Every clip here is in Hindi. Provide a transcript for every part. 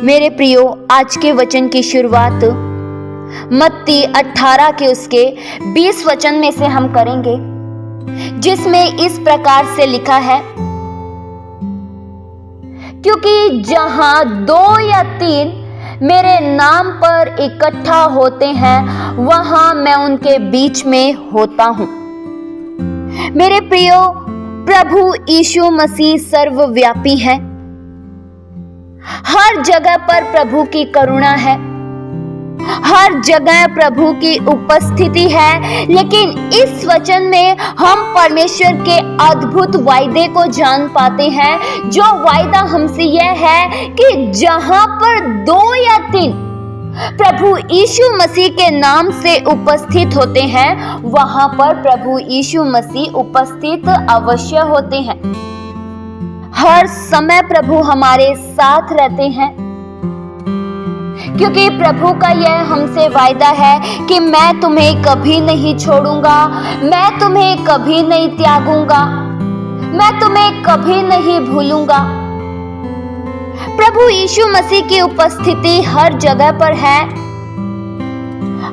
मेरे प्रियो, आज के वचन की शुरुआत मत्ती 18 के उसके 20 वचन में से हम करेंगे, जिसमें इस प्रकार से लिखा है, क्योंकि जहां 2 या 3 मेरे नाम पर इकट्ठा होते हैं, वहां मैं उनके बीच में होता हूं। मेरे प्रियो, प्रभु यीशु मसीह सर्वव्यापी है। हर जगह पर प्रभु की करुणा है, हर जगह प्रभु की उपस्थिति है। लेकिन इस वचन में हम परमेश्वर के अद्भुत वायदे को जान पाते हैं। जो वायदा हमसे यह है कि जहां पर 2 या 3 प्रभु यीशु मसीह के नाम से उपस्थित होते हैं, वहां पर प्रभु यीशु मसीह उपस्थित अवश्य होते हैं। हर समय प्रभु हमारे साथ रहते हैं, क्योंकि प्रभु का यह हमसे वायदा है कि मैं तुम्हें कभी नहीं छोड़ूंगा, मैं तुम्हें कभी नहीं त्यागूंगा, मैं तुम्हें कभी नहीं भूलूंगा। प्रभु यीशु मसीह की उपस्थिति हर जगह पर है।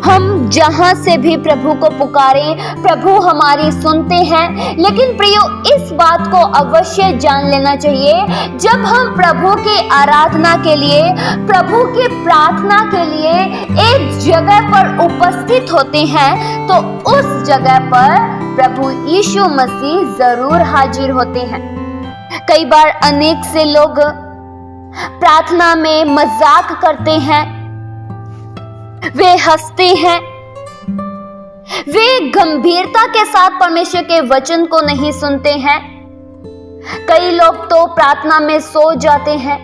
हम जहां से भी प्रभु को पुकारें, प्रभु हमारी सुनते हैं। लेकिन प्रियो, इस बात को अवश्य जान लेना चाहिए, जब हम प्रभु की आराधना के लिए, प्रभु की प्रार्थना के लिए एक जगह पर उपस्थित होते हैं, तो उस जगह पर प्रभु यीशु मसीह जरूर हाजिर होते हैं। कई बार अनेक से लोग प्रार्थना में मजाक करते हैं, वे हंसते हैं, वे गंभीरता के साथ परमेश्वर के वचन को नहीं सुनते हैं। कई लोग तो प्रार्थना में सो जाते हैं,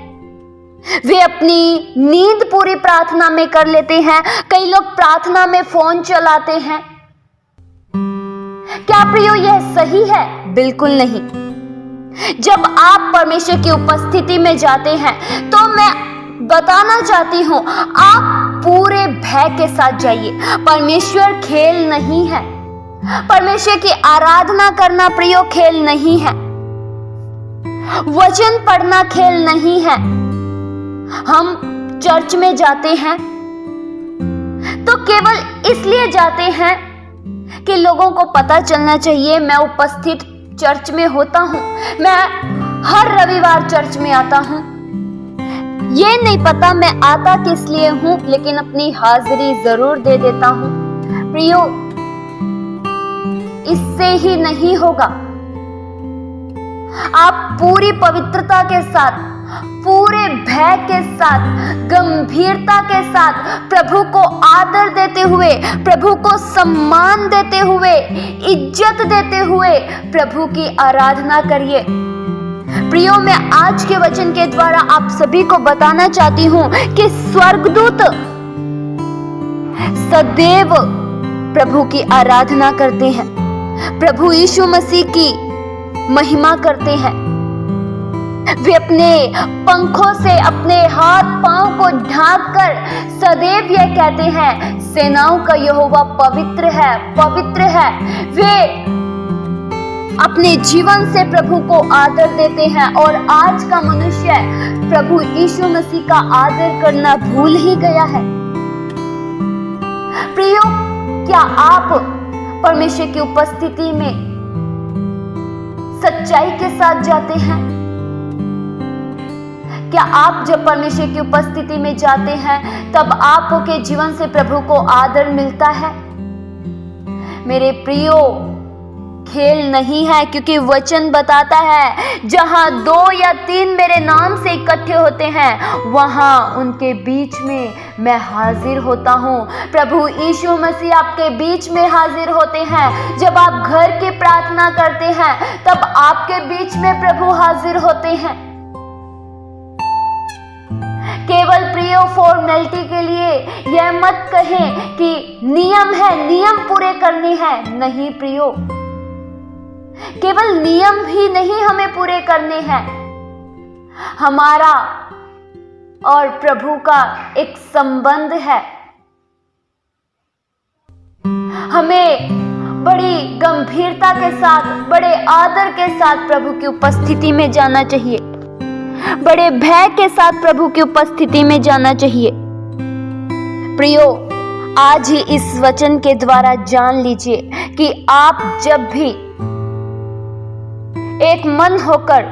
वे अपनी नींद पूरी प्रार्थना में कर लेते हैं। कई लोग प्रार्थना में फोन चलाते हैं। क्या प्रियो, यह सही है? बिल्कुल नहीं। जब आप परमेश्वर की उपस्थिति में जाते हैं, तो मैं बताना चाहती हूं, आप पूरे भय के साथ जाइए। परमेश्वर खेल नहीं है। परमेश्वर की आराधना करना प्रियो खेल नहीं है। वचन पढ़ना खेल नहीं है। हम चर्च में जाते हैं तो केवल इसलिए जाते हैं कि लोगों को पता चलना चाहिए मैं उपस्थित चर्च में होता हूं, मैं हर रविवार चर्च में आता हूं। ये नहीं पता मैं आता किस लिए हूं, लेकिन अपनी हाजिरी जरूर दे देता हूं। प्रियो, इससे ही नहीं होगा। आप पूरी पवित्रता के साथ, पूरे भय के साथ, गंभीरता के साथ प्रभु को आदर देते हुए, प्रभु को सम्मान देते हुए, इज्जत देते हुए प्रभु की आराधना करिए। प्रियो, मैं आज के वचन के द्वारा आप सभी को बताना चाहती हूं कि स्वर्गदूत सदैव प्रभु की आराधना करते हैं, प्रभु यीशु मसीह की महिमा करते हैं। वे अपने पंखों से अपने हाथ पांव को ढांक कर सदैव यह कहते हैं, सेनाओं का यहोवा पवित्र है, पवित्र है। वे अपने जीवन से प्रभु को आदर देते हैं। और आज का मनुष्य प्रभु यीशु मसीह का आदर करना भूल ही गया है। प्रियो, क्या आप परमेश्वर की उपस्थिति में सच्चाई के साथ जाते हैं? क्या आप जब परमेश्वर की उपस्थिति में जाते हैं, तब आपके जीवन से प्रभु को आदर मिलता है? मेरे प्रियो, खेल नहीं है, क्योंकि वचन बताता है, जहां 2 या 3 मेरे नाम से इकट्ठे होते हैं, वहां उनके बीच में मैं हाजिर होता हूं। प्रभु यीशु मसीह आपके बीच में हाजिर होते हैं। जब आप घर की प्रार्थना करते हैं, तब आपके बीच में प्रभु हाजिर होते हैं। केवल प्रियो फॉर्मेलिटी के लिए यह मत कहें कि नियम है, नियम पूरे करने हैं। नहीं प्रियो, केवल नियम ही नहीं हमें पूरे करने हैं। हमारा और प्रभु का एक संबंध है। हमें बड़ी गंभीरता के साथ, बड़े आदर के साथ प्रभु की उपस्थिति में जाना चाहिए। बड़े भय के साथ प्रभु की उपस्थिति में जाना चाहिए। प्रियो, आज ही इस वचन के द्वारा जान लीजिए कि आप जब भी एक मन होकर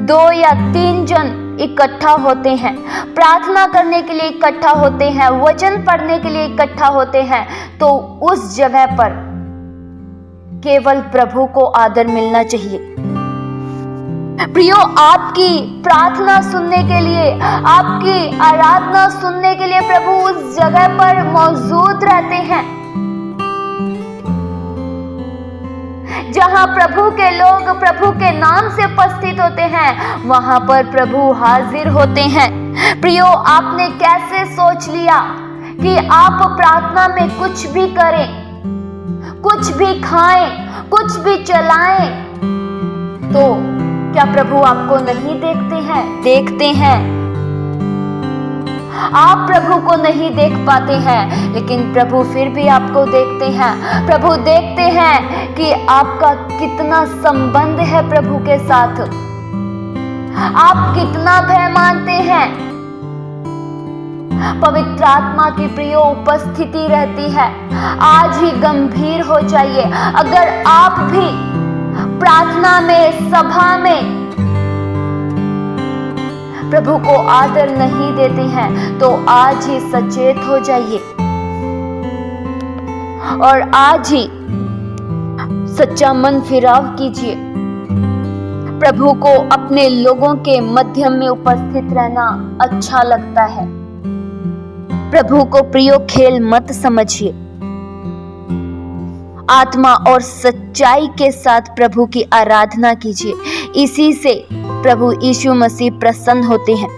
2 या 3 जन इकट्ठा होते हैं, प्रार्थना करने के लिए इकट्ठा होते हैं, वचन पढ़ने के लिए इकट्ठा होते हैं, तो उस जगह पर केवल प्रभु को आदर मिलना चाहिए। प्रियो, आपकी प्रार्थना सुनने के लिए, आपकी आराधना सुनने के लिए प्रभु उस जगह पर मौजूद रहते हैं। जहां प्रभु के लोग प्रभु के नाम से उपस्थित होते हैं, वहां पर प्रभु हाजिर होते हैं। प्रियो, आपने कैसे सोच लिया कि आप प्रार्थना में कुछ भी करें, कुछ भी खाएं, कुछ भी चलाएं, तो क्या प्रभु आपको नहीं देखते हैं? देखते हैं। आप प्रभु को नहीं देख पाते हैं, लेकिन प्रभु फिर भी आपको देखते हैं। प्रभु देखते हैं कि आपका कितना संबंध है प्रभु के साथ, आप कितना भय मानते हैं। पवित्र आत्मा की प्रिय उपस्थिति रहती है। आज ही गंभीर हो जाइए। अगर आप भी प्रार्थना में, सभा में प्रभु को आदर नहीं देते हैं, तो आज ही सचेत हो जाइए और आज ही सच्चा मन फिराव कीजिए। प्रभु को अपने लोगों के मध्य में उपस्थित रहना अच्छा लगता है। प्रभु को प्रिय खेल मत समझिए। आत्मा और सच्चाई के साथ प्रभु की आराधना कीजिए। इसी से प्रभु यीशु मसीह प्रसन्न होते हैं।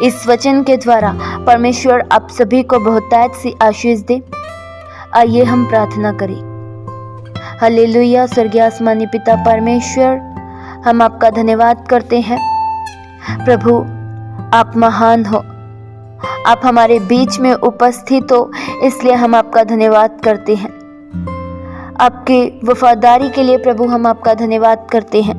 इस वचन के द्वारा परमेश्वर आप सभी को बहुतायत सी आशीष दे। आइए हम प्रार्थना करें। हालेलुया। स्वर्गीय आसमानी पिता परमेश्वर, हम आपका धन्यवाद करते हैं। प्रभु, आप महान हो, आप हमारे बीच में उपस्थित हो, इसलिए हम आपका धन्यवाद करते हैं। आपकी वफादारी के लिए प्रभु हम आपका धन्यवाद करते हैं।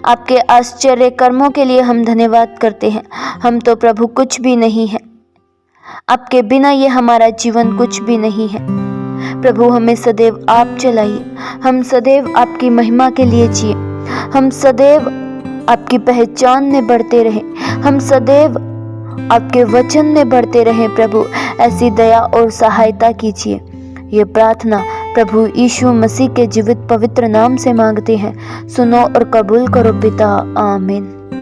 आपके आश्चर्य कर्मों के लिए हम धन्यवाद करते हैं। हम तो प्रभु कुछ भी नहीं है, आपके बिना ये हमारा जीवन कुछ भी नहीं है। प्रभु, हमें सदैव आप चलाइए। हम सदैव आपकी महिमा के लिए जिए। हम सदैव आपकी पहचान में बढ़ते रहें। हम सदैव आपके वचन में बढ़ते रहें। प्रभु, ऐसी दया और सहायता कीजिए। ये प्रार्थना प्रभु यीशु मसीह के जीवित पवित्र नाम से मांगते हैं। सुनो और कबूल करो पिता। आमीन।